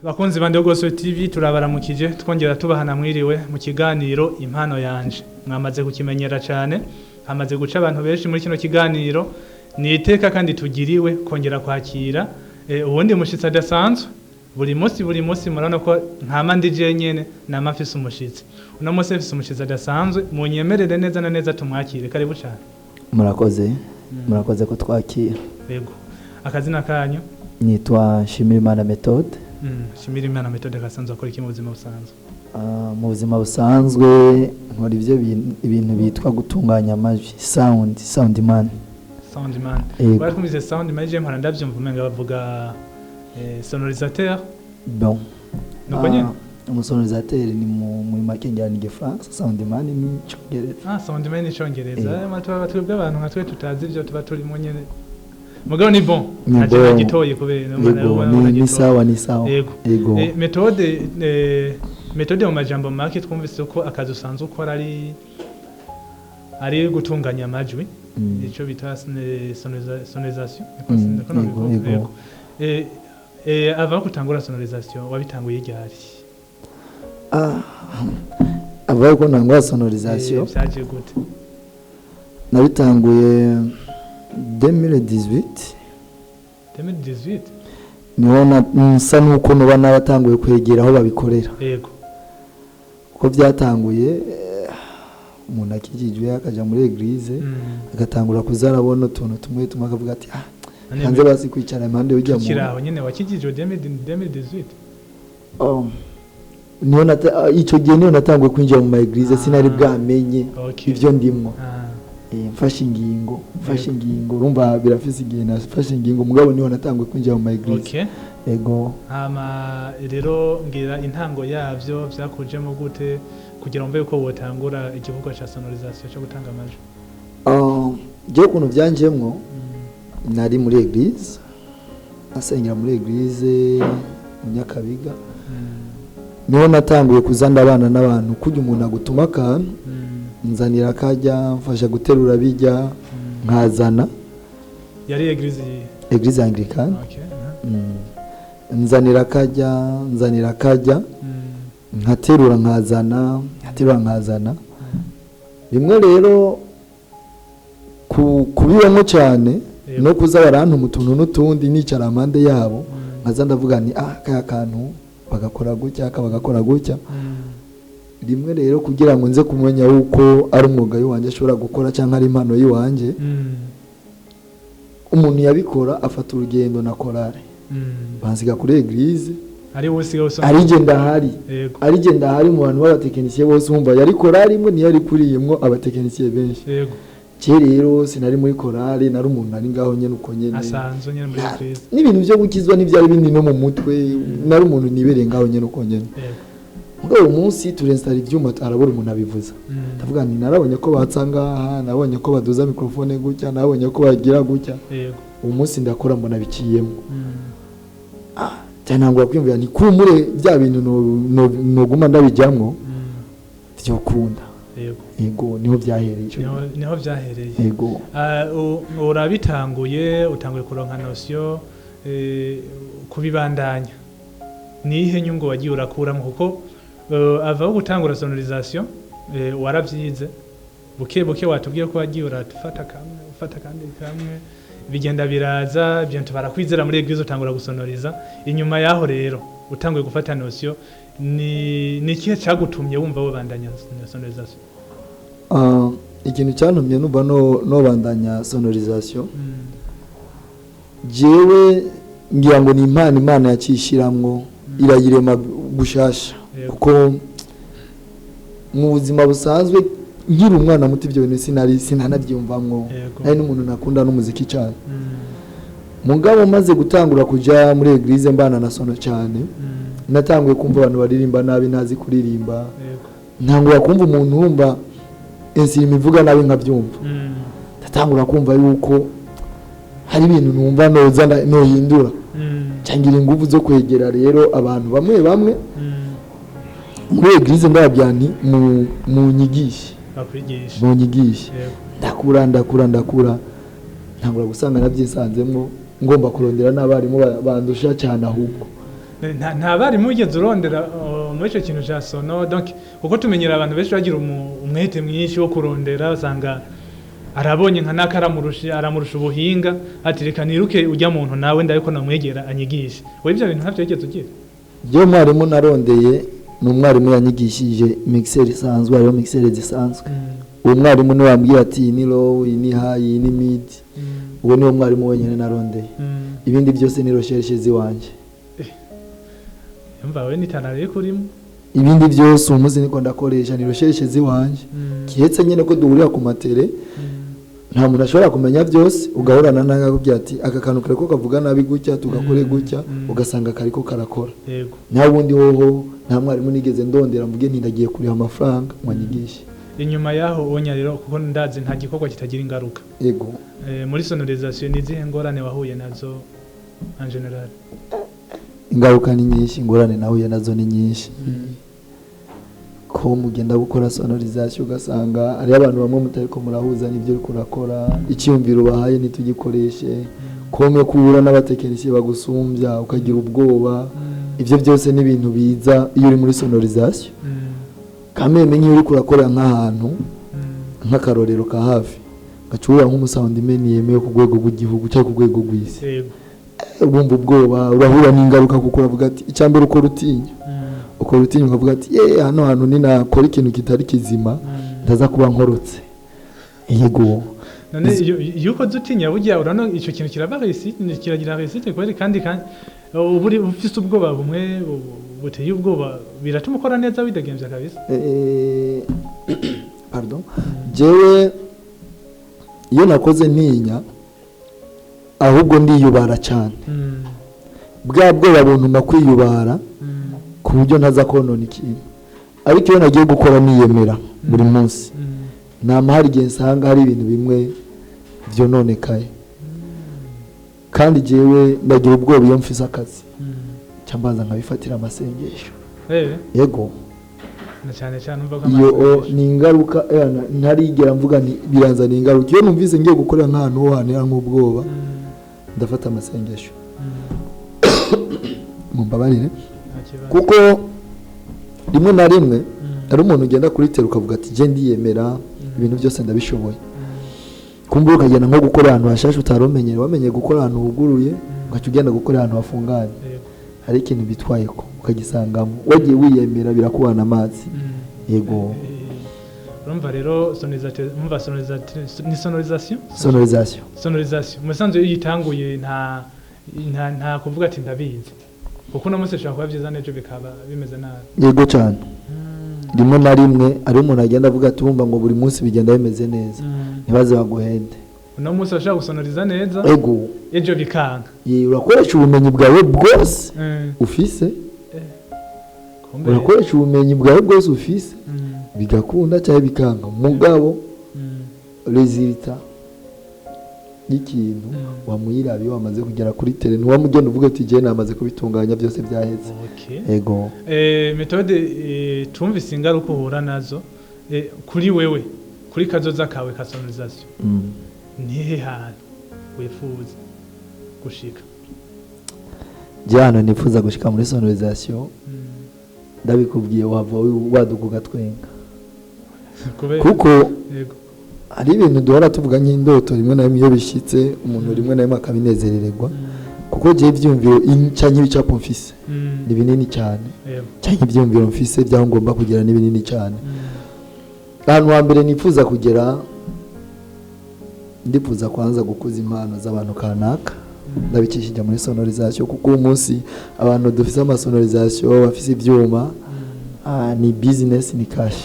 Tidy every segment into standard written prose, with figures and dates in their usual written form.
Bakunzi bande Gospel TV turabaramukije twongera tubahana mwiriwe mu kiganiro impano yanje mwamaze kukimenyera cyane hamaze guca abantu benshi muri kino kiganiro ni iteka kandi tugiriwe kongera kwakira ubundi mushitsi adasanzwe buri munsi murano ko nkama ndije nyene namafise umushitsi uno munsi afise umushitsi adasanzwe munyemerere neza na neza tumwakire karibu cyane murakoze ko twakira yego akazina kanyu nitwa Shimirimana Methode Shimirimana Methode gasanzwe akora iki mu buzima busanzwe mu buzima busanzwe nkora ivyo ibintu bitwa gutunganya amajwi sound man bari kumize sound man je mpora ndavyumva umenga bavuga sonorisateur bon nuko nyene umusonorisateur ni muri makengera ni Gifaransa sound man ni Congereza sound man ni Congereza matwa batwebwe abantu nka twe tutazi ivyo tuba turi mu nyene mugabo ni bon ntaje gitoye kubera ni sawa yego metode mu majambo make twumvise ko akazi usanzwe ukora ari gutunganya amajwi ico bita sonorisation yego avant gutangura sonorisation wabitanguye ryari avant ko ntangura sonorisation byaje gute nabitanguye 2018 niho nsa nuko nuba nabatanguye kwegera aho babikorera yego uko byatanguye umuntu akijijwe akaja muri eglise agatangura kuzarabona utuntu tumwe akavuga ati hanze basi kwicara impande y'ujya mu kiraho nyene wakijijwe 2018 niho ico gihe niho natanguye kwinjira mu eglise sinari bwamenye ivyo ndimwo mfashe ingingo urumva birafise igihe nafashe ingingo mugabo niho natanguye kwinjira mu eglise ego rero ngira intango yavyo vyakujemo gute kugira ngo ko wotangura igikorwa ca sonorisation cyo gutanga amajwi je kuntu byanjemwo nari muri eglise asengera muri eglise mu Nyakabiga niho natanguye kuzanda abana n'abantu kujya umuntu agutuma kan nzanira kajya mfasha guterura bijya nkazana yari eglise anglikane nzanira kajya nkaterura nkazana bimwe rero kubibamo cyane no kuza barantu mutuntu n'utundi nicara amande yabo nkaza ndavuga ni kaya kantu bagakora gutya rimwe rero kugira ngo nze kumenya uko ari umwuga wanje ashobora gukora cyangwa ari impano yiwanje umuntu yabikora afata urugendo na korale bansiga kuri eglise ari genda hari mu bantu b'abatekinisiye bose umva yari korale imwe niyo yari kuriyemwo abatekinisiye benshi rero sinari muri korale nari umuntu ari ngaho nyene uko nyene asanzwe nyene muri eglise n'ibintu byo gukizwa n'ivyari bindi no mu mutwe nari umuntu nibereye ngaho nyene uko nyene ngo umunsi turenstara ivyuma arabura umuntu abivuza ndavuga nti narabonye ko batsanga nabonye ko baduza microphone gutya nabonye ko bagira gutya uwo munsi ndakora mbona biciyemo cyangwa kwimvira ni kumure bya bintu no guma ndabijamwo byo kunda yego niho byahereye yego urabitanguye utanguye kuronka notion kubibandanya nihe nyungu wagiye urakuramo kuko avaho gutangura sonorisation waravyize buke watubwiye ko wagiye urafata kamwe bigenda biraza byantu barakwizera muri eglise utangura gusonoriza inyuma yaho rero utanguye gufata notion ni kihe cyagutumye wumva wabandanya sonorisation ikintu cyantumye numva no bandanya sonorisation jewe ngira ngo ni imana yacishiramwo irayirema gushasha kuko mu buzima busanzwe nkiri umwana muto ibyo bintu sinanabyumvamwo nari n'umuntu nakunda n'umuziki cyane mugabo maze gutangura kuja muri eglise mbana na sono cyane natanguye kumva abantu baririmba nabi nazi kuririmba ntangura kumva umuntu wumva insimi ivuga nabi nkabyumva ndatangura kumva yuko hari ibintu numva noza nohindura cyangwa ingufu zo kwegera rero abantu bamwe muri eglise ndababwira nti mu nyigishe ndakura ntangura gusanga nabyisanzemo ngomba kurondera n'abarimu bandusha cyane ahubwo nta barimu wigeze urondera muri icyo kintu cya sono donc kuko tumenyera abantu benshi bagira umwete mwinshi wo kurondera usanga arabonye nka naka aramurusha ubuhinga ati reka niruke ujya muntu nawe ndabiko namwegera anyigishe wowe ibyo bintu ntabyo wigeze ugira byo mwarimu narondeye ni umwarimu yanyigishije mixer isanzwe ariyo mixer zisanzwe uwo mwarimu niwe wambwiye ati ni low ni high ni mid uwo niwo mwarimu wenyine narondeye ibindi byose ni recherche ziwanje yumva we nitanariye kurimo ibindi byose umuzi niko ndakoresha ni recherche ziwanje kihetse nyene ko duhurira ku matere nta muntu ashobora kumenya byose ugahorana n'akakubwira ati aka kantu kariko kavuga nabi gutya tugakore gutya ugasanga kariko karakora yego nta wundi hoho nta mwarimu nigeze ndondera mvuge ntindagiye kuriha amafaranga mwanyigishe inyuma yaho onya rero kuko ndazi nta gikorwa kitagira ingaruka yego muri sonorisation ni zihe ngorane wahuye nazo en general ingaruka ni nyinshi ingorane nahuye nazo ni nyinshi ko mugenda gukora sonorisation ugasanga ari abantu bamwe mutariko murahuza n'ibyo uri kurakora icyumviro bahaye nitugikoreshe komwe kubura n'abatekinisiye bagusumbya ukagira ubwoba ibyo byose ni ibintu biza iyo uri muri sonorisation kameme nk'iyo uri kurakora nk'ahantu nk'akarorero ka hafi gacurura nk'umusoundman yemewe ku rwego rw'igihugu cyangwa ku rwego rw'isi ubumva ubwoba urahura n'ingaruka kuko uravuga ati icyambere uko rutinya ukavuga ati hano hantu ninakora ikintu kitari kizima ndaza kuba nkorotse yego none iyo uko dutinya burya urano icyo kintu kiragira resite kweri kandi uburi ufite ubwoba bumwe buteye ubwoba biratuma ukora neza widegemvya kabisa pardon jewe iyo nakoze ntinya ahubwo ndiyubara cyane bwa bwoba buntuma kwiyubara ku buryo ntaza konona ikintu ariko iyo nagiye gukora niyemera buri munsi namahari igihe nsanga hari ibintu bimwe vyononekaye kandi jewe ndagira ubwoba iyo mfise akazi cyambanza nkabifatira amasengesho yego na cyane cyane umva iyo ni ingaruka ntarigera mvuga ni biranzana ingaruka iyo numvise ngiye gukorera nk'ahantu ho hantu nk'ubwoba ndafata amasengesho mumbabarire kuko rimwe na rimwe ari umuntu ugenda kuri tera ukavuga ati je ndiyemera ibintu byose ndabishoboye kumbuka ukagenda nko gukora ahantu hashashe utaromenyere wamenye gukora ahantu huguruye ugaca ugenda gukora ahantu hafunganye hari ikintu bitwaye ko ukagisangamo wagiye wiyemera birakubana amazi yego urumva rero sonorisation musanzwe iyo yitanguye nta kuvuga ati ndabizi kuko uno munsi ushobora kuba byiza n'ejo bikaba bimeze nabi yego cyane rimwe na rimwe ari umuntu agenda avuga ati wumva ngo buri munsi bigenda bimeze neza ntibaze baguhende uno munsi urashobora gusonoriza neza yego ejo bikanga urakoresha ubumenyi bwawe bwose ufise urakoresha ubumenyi bwawe bwose ufise bigakunda cyangwa bikanga mugabo resulta y'ikintu wamuyirabi wamaze kugera kuri tele ntiwamugenda uvuga ati je namaze kubitunganya byose byaheze yego metode tumvise ingaruka uhura nazo kuri wewe kuri kazoza kawe ka sonorisation nihe hantu wifuza gushika jana nifuza gushika muri sonorisation ndabikubwiye wava waduka ugatwenga kuko hari ibintu duhora tuvuga nk'indoto rimwe na rimwe iyo bishitse umuntu rimwe na rimwe akabinezerererwa kuko je ivyumviro cyangwa ibicapo mfise ni binini cyane cyangwa ivyumviro mfise byaho ngomba kugera ni binini cyane ahantu wa mbere nifuza kugera ndifuza kwanza gukuza impano z'abantu kanaka ndabikishije muri sonorisation kuko umunsi abantu dufise amasonorisation bafise ivyuma ni business ni cash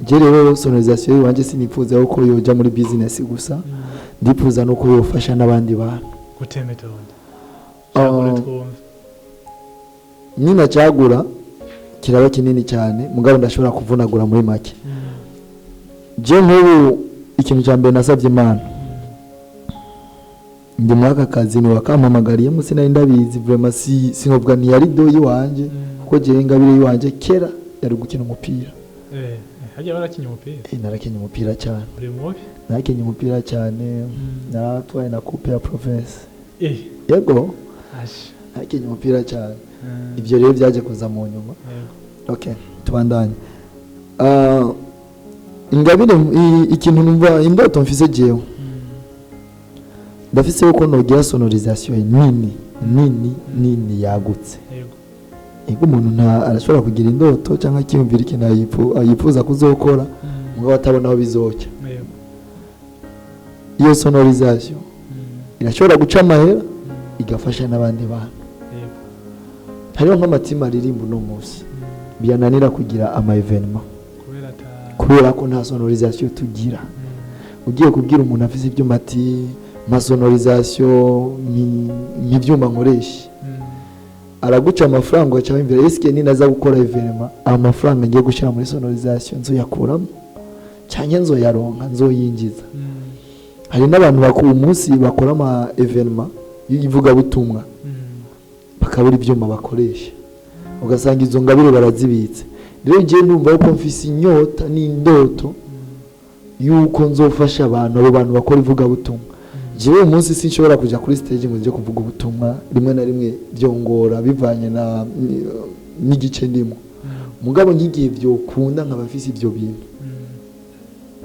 je rero sonorisation wanje sinifuza uko yoja muri business gusa ndifuza no ko yofasha n'abandi bantu gutemetode nina cyagura kiraba kinini cyane mugabo ndashobora kuvunagura muri make je nk'ubu ikintu cya mbere nasabye Imana ndi mwaka kazi ni wakampamagariye musi nari ndabizi vraiment sinobwa ni yari doyi wanje kuko je ngabire yiwanje kera yari gukina umupira hajya barakinya umupira narakinya umupira cyane uri mubi narakinya umupira cyane naratwaye na coupe ya province yego narakinya umupira cyane ibyo rero byaje kuza mu nyuma. Okay, tubandanye. Ingabire ikintu numva indoto mfise jewe ndafise uko nogira sonorisation nini yagutse. Yego umuntu arashobora kugira indoto cyangwa kiyumvira ikintu yifuza kuzokora ngo batabona aho bizoca. Iyo sonorisation irashobora guca amahera igafasha n'abandi bantu. Hariho nk'amatima aririmba no munsi biyananira kugira ama evenement kubera ko nta sonorisation tugira. Ugiye kubwira umuntu afise ibyuma ati ma sonorisation n'ibyuma nkoresha araguca amafaranga cyangwa imbere yeske ni naza gukora evenement amafaranga ngiye gushira muri sonorisation nzoyakuramo cyangwa nzoyaronka nzoyinjiza. Hari n'abantu bakuru umunsi bakora ama evenement yivuga butumwa bakabura ibyuma bakoresha ugasanga izo ngabire barazibitse. Rero ngiye ndumva ko mfise inyota n'indoto yuko nzofasha abantu abo bantu bakora ivuga butumwa. Jewe umunsi sinshobora kuja kuri stage ngo nje kuvuga ubutumwa rimwe na rimwe byongora bivanye na n'igice ndimo. Mugabo ngigiye byo kunda nkabafise ibyo bintu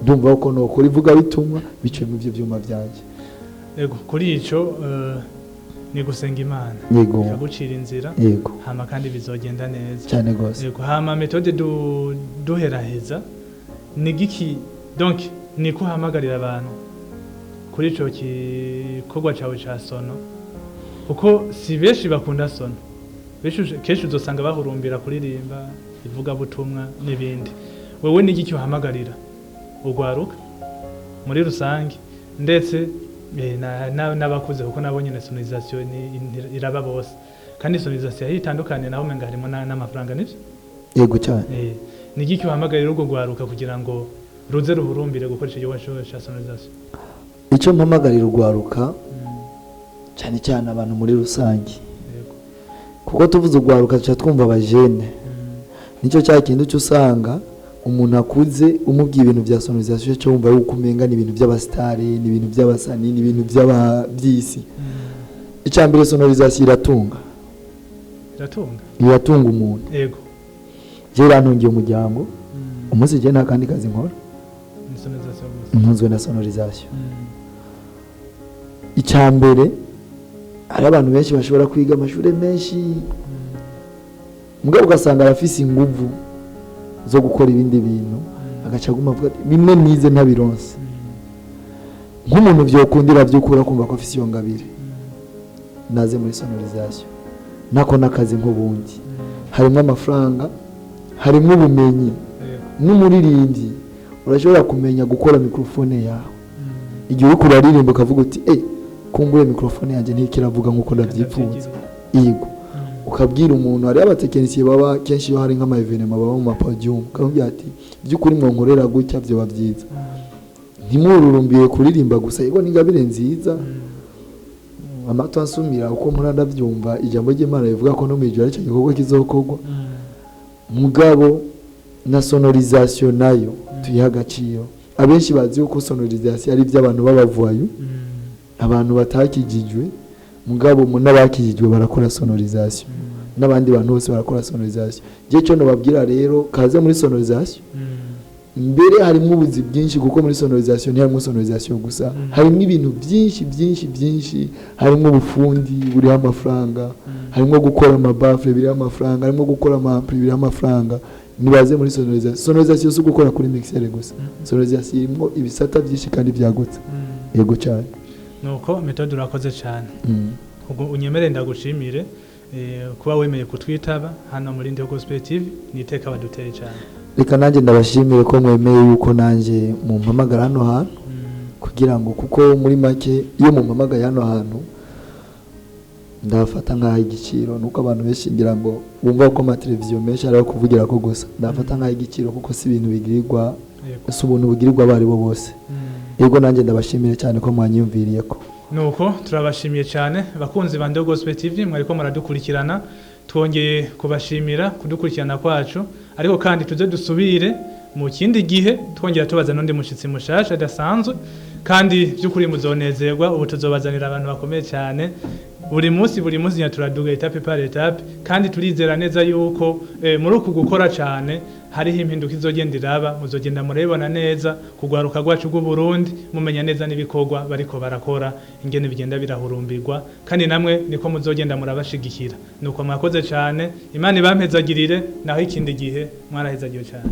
ndumva ko no kuri ivuga butumwa bice mu byo byuma byanje. Yego kuri ico ni gusenga Imana ikagucira inzira hama kandi bizogenda neza cyane gose. Yego hama metode duheraheza ni giki donc ni ko hamagarira abantu kuri ico gikorwa cawe ca sono kuko si benshi bakunda sono. Kenshi uzosanga bahurumbira kuririmba ivuga butumwa n'ibindi. Wewe ni giki uhamagarira ugwaruka muri rusange ndetse n'abakuze kuko nabo nyine sonorisation iraba bose kandi sonorisation yitandukanye naho menga harimo n'amafaranga nivyo. Yego cyane. Ni giki uhamagarira ugo gwaruka kugira ngo ruze ruhurumbire gukoresha igikorwa cya sonorisation? Icyo mpamagarira ugwaruka cyane cyane abantu muri rusange kuko tuvuze ugwaruka cya twumva abajene nicyo cya kintu cyo usanga umuntu akuze umubwiye ibintu bya sonorisation cyo wumva yuko umenga ni ibintu by'abastari ni ibintu by'abasani ni ibintu by'ababyisi. Icambere sonorisation iratunga umuntu. Yego je rantungiye umuryango umunsi je nta kandi kazi nkora ntunzwe na sonorisation. Icambere hari abantu benshi bashobora kwiga amashuri menshi mugabo ugasanga arafise inguvu zo gukora ibindi bintu agaca guma avuga bimwe nize ntabironse. Nk'umuntu byokundira byukura kumva ko afise iyo ngabire naze muri sonorisation nako nakazi nk'ubundi harimo amafaranga harimo ubumenyi n'umuririmbyi urashobora kumenya gukora mikrofone yawe igihe uri kuraririmba ukavuga uti kumbure mikrofone yanjye ntikiravuga nkuko ndavyifuza. Yego ukabwira umuntu hari abatekinisiye baba kenshi hari nk'ama evenement baba mu mapodium ukabwira ati byukuri mwankorera gutya byo babyiza ntimururumbiye kuririmba gusa. Yego n'ingabire nziza amato ansumira uko muranda byumva ijambo ry'Imana rivuga ko no mwijura ari cyo gikorwa kizokorwa. Mugabo na sonorisation nayo tuyiha agaciro. Abenshi bazi uko sonorisation ari by'abantu babavayo abantu batakijijwe mugabo n'abakijijwe barakora sonorisation n'abandi bantu bose barakora sonorisation. Je cyo nababwira rero kaze muri sonorisation mbere harimo ubuzi bwinshi kuko muri sonorisation harimo sonorisation gusa harimo ibintu byinshi harimo ubufundi buri amafaranga harimo gukora amabafle biri amafaranga harimo gukora amampli biri amafaranga. Nibaze muri sonorisation so gukora kuri mixer gusa sonorisation irimo ibisata byinshi kandi byagutse. Yego cyane nuko metode urakoze cyane. Ubwo unyemere ndagushimire kuba wemeye kutwitaba hano muri Ndiho Gospel TV niteka baduteye cyane. Reka nanjye ndabashimire ko mwemeye yuko nanjye mu mpamagara hano hantu kugira ngo kuko muri make iyo mu mpamagara hano hantu ndafata nkaho igiciro nuko abantu benshi ngira ngo bumva ko amateleviziyo menshi ari kuvugira ko gusa ndafata nkaho igiciro kuko si ibintu bigirirwa si ubuntu bugirirwa abari bo bose. Yego nanjye ndabashimire cyane ko mwanyumviriye ko. Nuko turabashimiye cyane bakunzi ba Ndiho Gospel TV mwariko muradukurikirana twongeye kubashimira kudukurikirana kwacu ariko kandi tuze dusubire mu kindi gihe twongera tubaza n'undi mushitsi mushasha dasanzwe kandi by'ukuri muzonezerwa ubu tuzobazanira abantu bakomeye cyane buri munsi turaduga etape par etape kandi turizera neza yuko muri uku gukora cyane hariho impinduka izogenda iraba muzogenda murebona neza kugwaruka rwacu rw'u Burundi mumenya neza n'ibikorwa bariko barakora ingene bigenda birahurumbirwa kandi namwe niko muzogenda murabashigikira nuko mwakoze cyane Imana ibampezagirire naho ikindi gihe mwarahezagiwe cyane